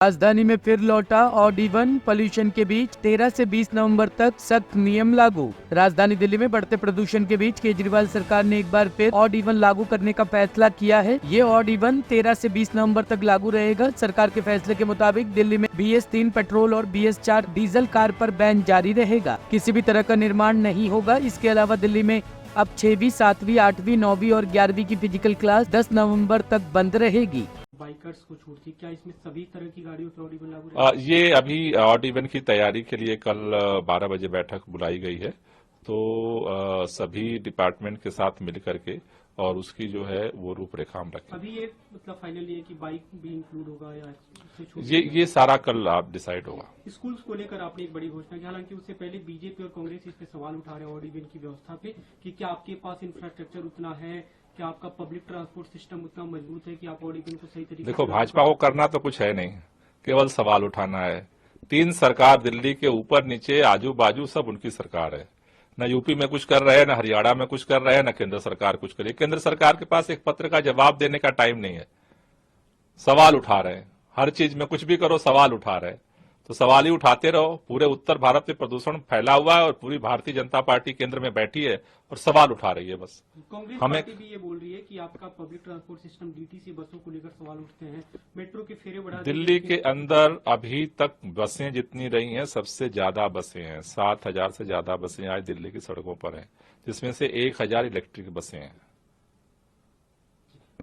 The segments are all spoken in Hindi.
राजधानी में फिर लौटा ऑड इवन पॉल्यूशन के बीच 13 से 20 नवंबर तक सख्त नियम लागू। राजधानी दिल्ली में बढ़ते प्रदूषण के बीच केजरीवाल सरकार ने एक बार फिर ऑड इवन लागू करने का फैसला किया है। ये ऑड इवन 13 से 20 नवंबर तक लागू रहेगा। सरकार के फैसले के मुताबिक दिल्ली में BS3 पेट्रोल और BS4 डीजल कार पर बैन जारी रहेगा। किसी भी तरह का निर्माण नहीं होगा। इसके अलावा दिल्ली में अब 6वीं, 7वीं, 8वीं, 9वीं और 11वीं की फिजिकल क्लास 10 नवंबर तक बंद रहेगी। बाइकर्स को छूट थी, क्या इसमें सभी तरह की गाड़ियों पर ऑड इवन लागू रहेगा? ये अभी ऑड इवन की तैयारी के लिए कल 12 बजे बैठक बुलाई गई है, तो सभी डिपार्टमेंट के साथ मिल करके और उसकी जो है वो रूपरेखा हम रखें। अभी ये मतलब फाइनल ये कि बाइक भी इंक्लूड होगा या इससे छूट? ये सारा कल आप डिसाइड होगा। स्कूल्स को लेकर आपने एक बड़ी घोषणा की, हालांकि उससे पहले बीजेपी और कांग्रेस इस पे सवाल उठा रहे हैं ऑड इवन की व्यवस्था पे कि क्या आपके पास इंफ्रास्ट्रक्चर उतना है, क्या आपका पब्लिक ट्रांसपोर्ट सिस्टम उतना मजबूत है कि आप ऑड इवन को सही तरीके से? देखो, भाजपा को करना तो कुछ है नहीं, केवल सवाल उठाना है। 3 सरकार दिल्ली के ऊपर नीचे आजू बाजू सब उनकी सरकार है। न यूपी में कुछ कर रहे हैं, न हरियाणा में कुछ कर रहे हैं, न केंद्र सरकार कुछ करे। केंद्र सरकार के पास एक पत्र का जवाब देने का टाइम नहीं है। सवाल उठा रहे हैं, हर चीज में कुछ भी करो सवाल उठा रहे हैं, तो सवाल ही उठाते रहो। पूरे उत्तर भारत में प्रदूषण फैला हुआ है और पूरी भारतीय जनता पार्टी केंद्र में बैठी है और सवाल उठा रही है। बस कांग्रेस पार्टी भी ये बोल रही है कि आपका पब्लिक ट्रांसपोर्ट सिस्टम DTC बसों को लेकर सवाल उठते हैं, मेट्रो के फेरे बढ़ा दिल्ली के अंदर अभी तक बसें जितनी रही हैं सबसे ज्यादा बसें हैं। 7,000 से ज्यादा बसें आज दिल्ली की सड़कों पर हैं, जिसमें से 1,000 इलेक्ट्रिक बसें हैं।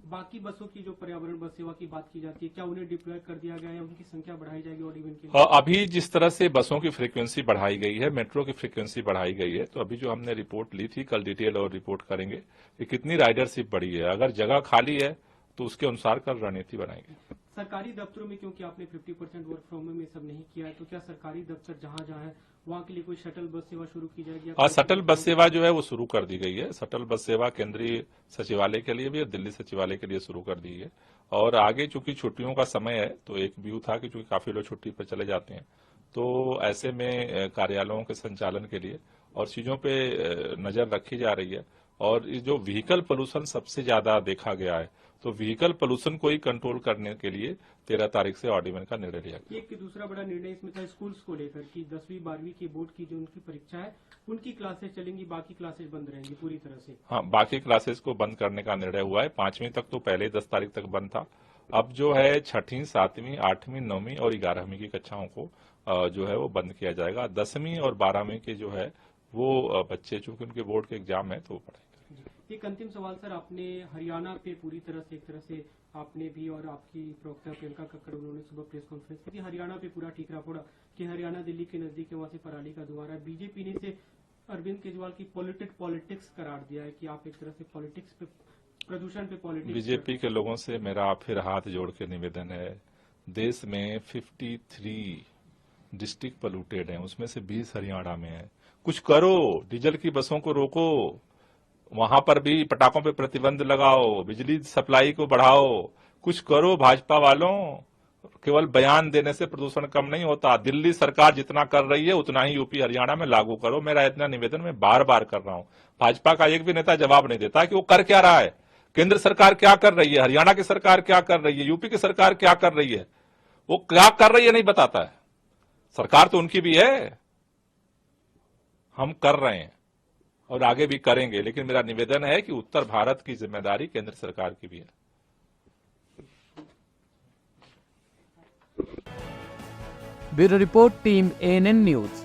बाकी बसों की जो पर्यावरण बस सेवा की बात की जाती है, क्या उन्हें डिप्लॉय कर दिया गया है, उनकी संख्या बढ़ाई जाएगी ऑड इवन के लिए? अभी जिस तरह से बसों की फ्रीक्वेंसी बढ़ाई गई है, मेट्रो की फ्रीक्वेंसी बढ़ाई गई है, तो अभी जो हमने रिपोर्ट ली थी, कल डिटेल और रिपोर्ट करेंगे कि कितनी राइडरशिप बढ़ी है। अगर जगह खाली है तो उसके अनुसार कल रणनीति बनाएंगे। सरकारी दफ्तरों में क्योंकि आपने 50% वर्क फ्रॉम होम में सब नहीं किया है, तो क्या सरकारी दफ्तर जहां जहां है वहां के लिए कोई शटल बस सेवा शुरू की जाएगी? शटल बस सेवा जो है वो शुरू कर दी गई है। शटल बस सेवा केंद्रीय सचिवालय के लिए भी और दिल्ली सचिवालय के लिए शुरू कर दी है। और आगे चूंकि छुट्टियों का समय है, तो एक व्यू था कि चूंकि काफी लोग छुट्टी पर चले जाते हैं, तो ऐसे में कार्यालयों के संचालन के लिए और चीजों पे नजर रखी जा रही है। और जो व्हीकल पोल्यूशन सबसे ज्यादा देखा गया है, तो व्हीकल पोल्यूशन को ही कंट्रोल करने के लिए 13 तारीख से ऑड इवन का निर्णय लिया गया। एक दूसरा बड़ा निर्णय इसमें था स्कूल्स को लेकर कि 10वीं 12वीं की बोर्ड की जो उनकी परीक्षा है उनकी क्लासेस चलेंगी, बाकी क्लासेस बंद रहेंगी पूरी तरह से। हाँ, बाकी क्लासेस को बंद करने का निर्णय हुआ है। 5वीं तक तो पहले 10 तारीख तक बंद था। अब जो है 6वीं, 7वीं, 8वीं, 9वीं और 11वीं की कक्षाओं को जो है वो बंद किया जाएगा। 10वीं और 12वीं के जो है वो बच्चे, चूंकि उनके बोर्ड के एग्जाम है, तो वो पढ़ाई। एक अंतिम सवाल सर, आपने हरियाणा पे पूरी तरह से एक तरह से आपने भी और आपकी प्रवक्ता प्रियंका कक्कड़, उन्होंने सुबह प्रेस कॉन्फ्रेंस की, हरियाणा पे पूरा ठीकरा फोड़ा कि हरियाणा दिल्ली के नजदीक है, वहां से पराली का धुआं आ रहा है। बीजेपी ने इसे अरविंद केजरीवाल की पॉलिटिक्स करार दिया है कि आप एक तरह से पॉलिटिक्स पे, प्रदूषण पे पॉलिटिक्स। बीजेपी के लोगों से मेरा फिर हाथ जोड़ के निवेदन है, देश में 53 डिस्ट्रिक्ट पोल्यूटेड हैं, उसमें से 20 हरियाणा में है। कुछ करो, डीजल की बसों को रोको, वहां पर भी पटाखों पे प्रतिबंध लगाओ, बिजली सप्लाई को बढ़ाओ, कुछ करो भाजपा वालों। केवल बयान देने से प्रदूषण कम नहीं होता। दिल्ली सरकार जितना कर रही है उतना ही यूपी हरियाणा में लागू करो। मेरा इतना निवेदन मैं बार बार कर रहा हूं। भाजपा का एक भी नेता जवाब नहीं देता कि वो कर क्या रहा है, केंद्र सरकार क्या कर रही है, हरियाणा की सरकार क्या कर रही है, यूपी की सरकार क्या कर रही है। वो क्या कर रही है नहीं बताता है। सरकार तो उनकी भी है, हम कर रहे हैं और आगे भी करेंगे, लेकिन मेरा निवेदन है कि उत्तर भारत की जिम्मेदारी केंद्र सरकार की भी है। Bureau report, team ANN news.